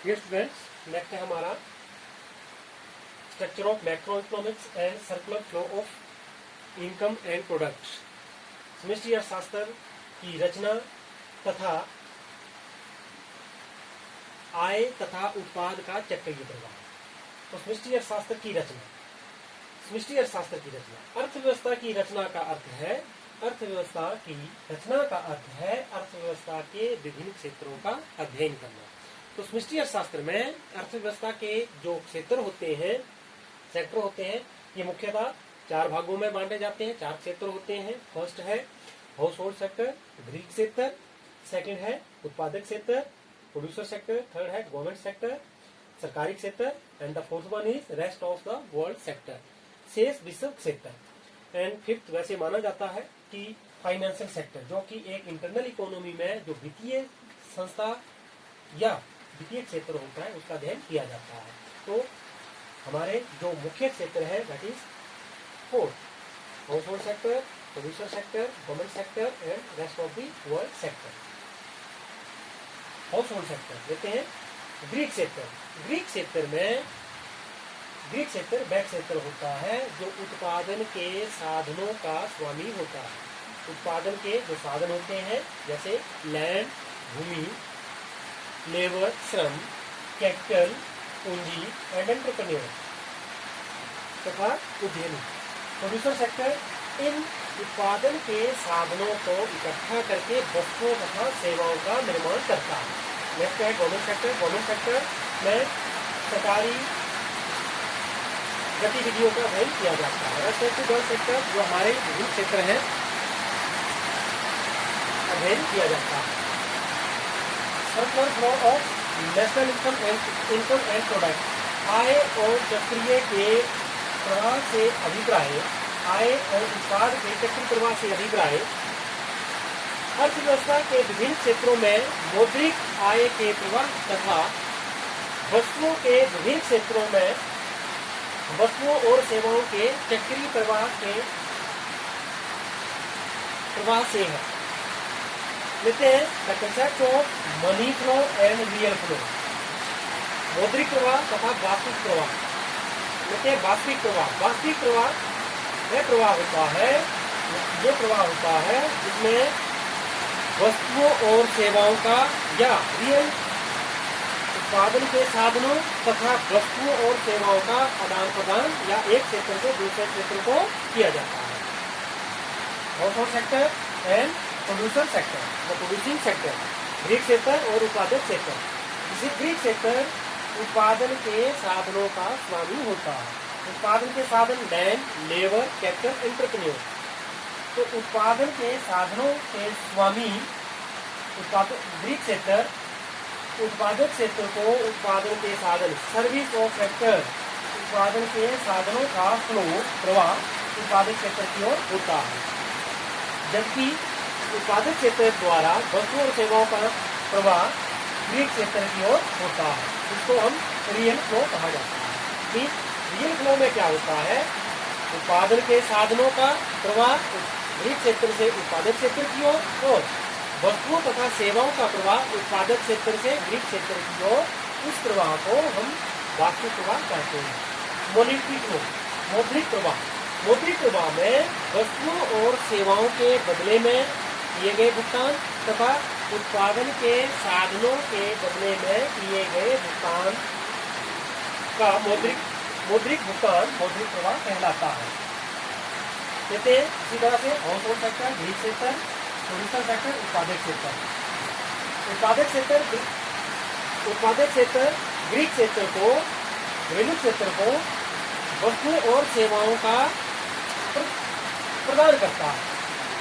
Dear students, next है हमारा structure of macro economics and circular flow of income and products. समष्टि अर्थशास्त्र की रचना तथा आय तथा उत्पाद का चक्रीय प्रवाह। तो समष्टि अर्थशास्त्र की रचना, समष्टि अर्थशास्त्र की रचना, अर्थव्यवस्था की रचना का अर्थ है, अर्थव्यवस्था की रचना का अर्थ है अर्थव्यवस्था के विभिन्न क्षेत्रों का अध्ययन करना। तो समष्टि अर्थशास्त्र में अर्थव्यवस्था के जो क्षेत्र होते हैं, सेक्टर होते हैं, ये मुख्यतः चार भागों में बांटे जाते हैं, चार क्षेत्र होते हैं। फर्स्ट है हाउस होल्ड सेक्टर, गृह क्षेत्र, सेकंड है उत्पादक क्षेत्र, प्रोड्यूसर सेक्टर, थर्ड है गवर्नमेंट सेक्टर, सरकारी क्षेत्र, and the fourth one is rest of the world sector, शेष विश्व क्षेत्र। एंड फिफ्थ वैसे माना जाता है कि फाइनेंशियल सेक्टर, जो कि एक इंटरनल इकोनॉमी में जो वित्तीय संस्था या वित्तीय क्षेत्र होता है उसका अध्ययन किया जाता है। तो हमारे जो मुख्य क्षेत्र है that is four: house hold sector, producer sector, government sector and rest of the world sector. House hold sector लेते हैं गृह क्षेत्र। गृह क्षेत्र में गृह क्षेत्र वह क्षेत्र होता है जो उत्पादन के साधनों का स्वामी होता है। उत्पादन के जो साधन होते हैं जैसे लैंड, भूमि, लेबर, श्रम, कैपिटल, पूंजी एंड एंटरप्रेन्योर तथा उद्यमी। प्रोड्यूसर सेक्टर इन उत्पादन के साधनों को इकट्ठा करके वस्तुओं तथा सेवाओं का निर्माण करता है। नेक्स्ट है गवर्नमेंट सेक्टर। गवर्नमेंट सेक्टर में सरकारी गतिविधियों का अध्ययन किया जाता है। रेस्पेक्टिव सेक्टर जो हमारे विभिन्न क्षेत्र हैं अध्ययन किया जाता है। Circular flow of national income and product, आय और चक्रीय के प्रवाह से अभिप्राय, आय और उत्पाद के चक्रीय प्रवाह से अभिप्राय अर्थव्यवस्था के विभिन्न क्षेत्रों में मौद्रिक आय के प्रवाह तथा वस्तुओं के विभिन्न क्षेत्रों में वस्तुओं और सेवाओं के चक्रीय प्रवाह से है। लेते हैं the concept of money flow and real flow, मौद्रिक प्रवाह तथा वास्तविक प्रवाह। लेते हैं वास्तविक प्रवाह। वास्तविक प्रवाह वह प्रवाह होता है, जो प्रवाह होता है जिसमें वस्तुओं और सेवाओं का या रियल उत्पादन के साधनों तथा वस्तुओं और सेवाओं का आदान प्रदान या एक क्षेत्र से दूसरे क्षेत्र को किया जाता है। House hold sector and producer sector, the producing sector, गृह क्षेत्र और उत्पादक क्षेत्र। जिसे गृह क्षेत्र उत्पादन के साधनों का स्वामी होता है। उत्पादन के साधन लैंड, लेबर, कैपिटल, एंटरप्रेन्योर। तो उत्पादन के साधनों के स्वामी गृह क्षेत्र, उत्पादक क्षेत्र को उत्पादन के साधन सर्विस ऑफ सेक्टर, उत्पादन के साधनों का फ्लो प्रवाह उत्पादक क्षेत्र की ओर होता है। जबकि उत्पादक क्षेत्र द्वारा वस्तुओं और सेवाओं का प्रवाह गृह क्षेत्र की ओर होता है। इसको हम रियल फ्लो कहा जाता है। रियल फ्लो में क्या होता है? उत्पादन के साधनों का प्रवाह गृह क्षेत्र से उत्पादक क्षेत्र की ओर और वस्तुओं तथा सेवाओं का प्रवाह उत्पादक क्षेत्र से गृह क्षेत्र की ओर। इस प्रवाह को हम वास्तविक प्रवाह कहते हैं। मॉनेटरी फ्लो, मौद्रिक प्रवाह। मौद्रिक प्रवाह में वस्तुओं और सेवाओं के बदले में किए गए भुगतान तथा उत्पादन के साधनों के बदले में किए गए भुगतान का मौद्रिक भुगतान मौद्रिक प्रवाह कहलाता है। कहते हैं इसी तरह से हाउस होल्ड सेक्टर, गृह क्षेत्र, प्रोड्यूसर सेक्टर, उत्पादक क्षेत्र। उत्पादक क्षेत्र गृह क्षेत्र को, घरेलू क्षेत्र को वस्तुओं और सेवाओं का प्रदान करता है।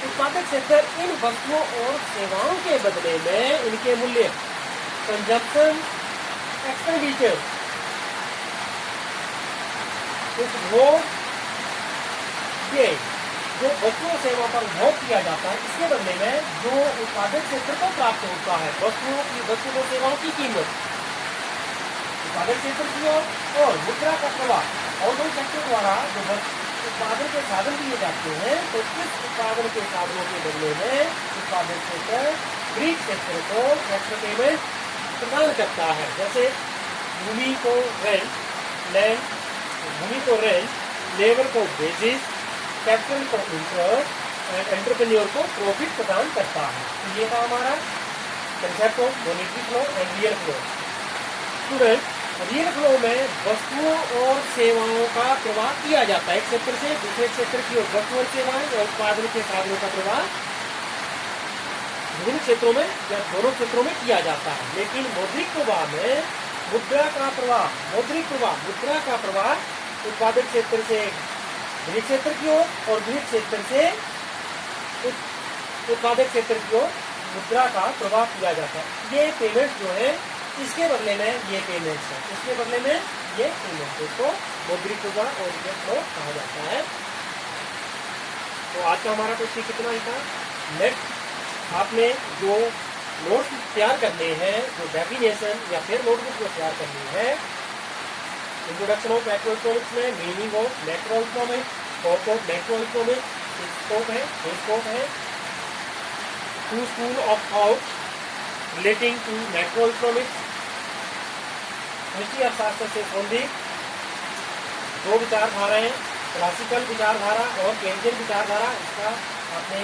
उत्पादक क्षेत्र इन वस्तुओं और सेवाओं के बदले में इनके मूल्य, कंजप्शन, एक्सपेंडिचर, उपभोग, ये जो वस्तुओं सेवा पर उपभोग किया जाता है, इसके बदले में जो उत्पादक क्षेत्र को प्राप्त होता है वस्तुओं सेवाओं की कीमत उत्पादक क्षेत्र की ओर और मुद्रा का प्रवाह हाउस होल्ड सेक्टर द्वारा जो उत्पादन के साधन दिए जाते हैं, तो इस उत्पादन के साधनों के बदले में उत्पादक क्षेत्र गृह क्षेत्र को कैपिटल पेमेंट प्रदान करता है। जैसे भूमि को रेंट, लैंड भूमि को रेंट, लेबर को वेजेस, कैपिटल को इंटरेस्ट एंड एंटरप्रेन्योर को प्रॉफिट प्रदान करता है। तो ये था हमारा concept of monetary flow and real flow. Student, real flow में वस्तुओं और सेवाओं का प्रवाह किया जाता है एक क्षेत्र से दूसरे क्षेत्र की ओर। वस्तु और सेवाएं और उत्पादन के साधनों का प्रवाह विभिन्न क्षेत्रों में या दोनों क्षेत्रों में किया जाता है। लेकिन मौद्रिक प्रवाह में मुद्रा का प्रवाह, मौद्रिक प्रवाह मुद्रा का प्रवाह उत्पादक क्षेत्र से गृह क्षेत्र की ओर और गृह क्षेत्र से उत्पादक क्षेत्र की ओर मुद्रा का प्रवाह किया जाता है। ये पेमेंट जो है इसके बदले में ये पेमेंट है, इसके बदले में ये पेमेंट, इसको मौद्रिक प्रवाह और रियल फ्लो कहा जाता है। तो आज का हमारा टॉपिक कितना ही था। नेक्स्ट आपने जो नोट्स तैयार करने हैं, जो डेफिनेशन या फिर नोटबुक जो तैयार करनी है, इंट्रोडक्शन ऑफ मैक्रो इकोनॉमिक्स में meaning of macroeconomics, scope of macroeconomics, scope है two school of thought relating to macroeconomics, history अर्थशास्त्र से संबंधित दो विचारधाराएं, क्लासिकल विचारधारा और केंद्रीय विचारधारा। इसका आपने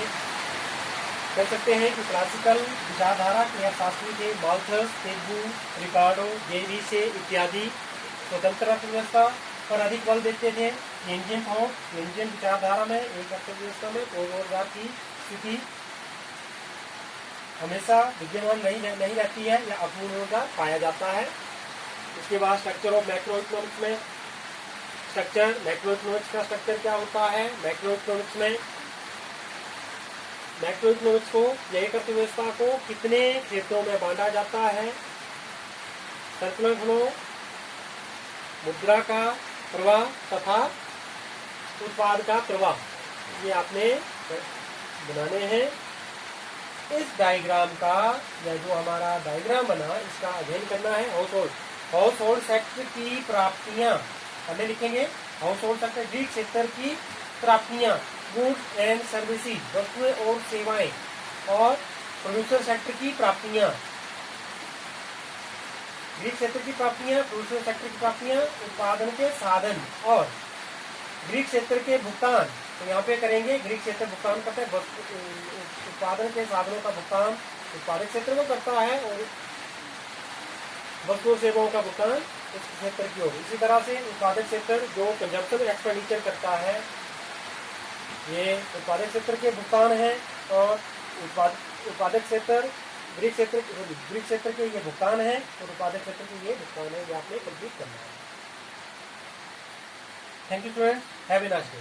कह सकते हैं कि क्लासिकल विचारधारा के अर्थशास्त्री थे माल्थस, तेगू, रिकार्डो, जेविसे इत्यादि। स्वतंत्र अर्थव्यवस्था पर अधिक बल देते थे। केंद्रीय विचारधारा में एक अर्थव्यवस्था में कोई रोजगार की स्थिति हमेशा विद्यमान नहीं रहती है या अपूर्ण रोजगार पाया जाता है। इसके बाद स्ट्रक्चर ऑफ मैक्रो इकोनॉमिक्स में मैक्रो इकोनॉमिक्स का स्ट्रक्चर क्या होता है। मैक्रो इकोनॉमिक्स को या एक अर्थव्यवस्था को कितने क्षेत्रों में बांटा जाता है। सर्कुलर फ्लो, मुद्रा का प्रवाह तथा उत्पाद का प्रवाह, ये आपने बनाने हैं। इस डायग्राम का या जो हमारा डायग्राम बना इसका अध्ययन करना है। हाउस होल्ड सेक्टर की प्राप्तियां हमने लिखेंगे। हाउस होल्ड सेक्टर गृह क्षेत्र की प्राप्तियां, गुड्स एंड सर्विसेज वस्तुएं और सेवाएं, और प्रोड्यूसर सेक्टर की प्राप्तियां, गृह क्षेत्र की प्राप्तियां, प्रोड्यूसर सेक्टर की प्राप्तियां, उत्पादन के साधन और गृह क्षेत्र के भुगतान। तो यहाँ पे करेंगे गृह क्षेत्र भुगतान करता है, उत्पादन के साधनों का भुगतान उत्पादक क्षेत्र को करता है और वस्तु और सेवाओं का भुगतान उस क्षेत्र की ओर। इसी तरह से उत्पादक क्षेत्र जो कंजप्शन एक्सपेंडिचर करता है, ये उत्पादक क्षेत्र के भुगतान है, और उत्पादक क्षेत्र गृह क्षेत्र के ये भुगतान है और उत्पादक क्षेत्र के ये भुगतान है। ये आपने कंप्लीट करना है। Thank you student, have a nice day.